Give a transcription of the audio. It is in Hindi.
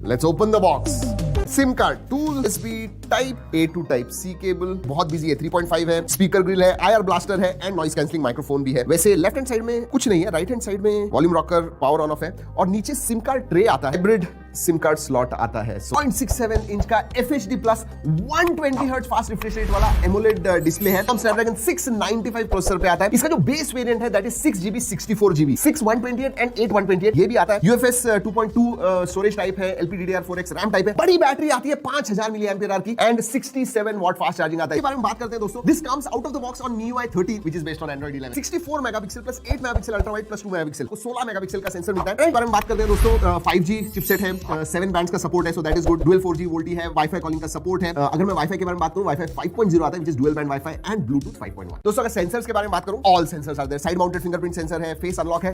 Let's open the box. SIM card, 2 USB type A to type C cable, बहुत बिजी है, 3.5 है, स्पीकर ग्रिल है, IR ब्लास्टर है एंड नॉइस कैंसलिंग माइक्रोफोन भी है। वैसे लेफ्ट हैंड साइड में कुछ नहीं है, राइट हैंड साइड में volume rocker, power on off है और नीचे सिम कार्ड ट्रे आता है, हाइब्रिड सिम कार्ड स्लॉट आता है। 0.67 इंच का FHD plus 120 hertz fast refresh rate वाला एमोलेड डिस्प्ले है। स्नैपड्रैगन 695 प्रोसेसर पे आता है। इसका जो बेस वेरिएंट है that is 6GB 64GB, 6 128 and 8 128 ये भी आता है। UFS 2.2 स्टोरेज टाइप है, LPDDR4X रैम टाइप है। बड़ी बैटरी आती है 5000 mAh की एंड 67 वॉट फास्ट चार्जिंग आता है। इसके बारे में बात करते हैं दोस्तों। This comes out of the box on MIUI 30 which is based on Android 11। 64 megapixel plus 8 megapixel ultra wide plus 2 megapixel को 16 मेगापिक्सल का सेंसर मिलता है। इस बारे में बात करते हैं दोस्तों। 5G चिपसेट है, 7 बैंड्स का सपोर्ट है, so that is good. Dual 4G VoLTE है, वाईफाई कॉलिंग का सपोर्ट है। अगर मैं वाईफाई के बारे में बात करूं, वाईफाई 5.0 आता है, which is dual band wifi and bluetooth 5.1। दोस्तों अगर सेंसर्स के बारे में बात करूं, all sensors are there. Side mounted fingerprint sensor है, फेस अनलॉक है,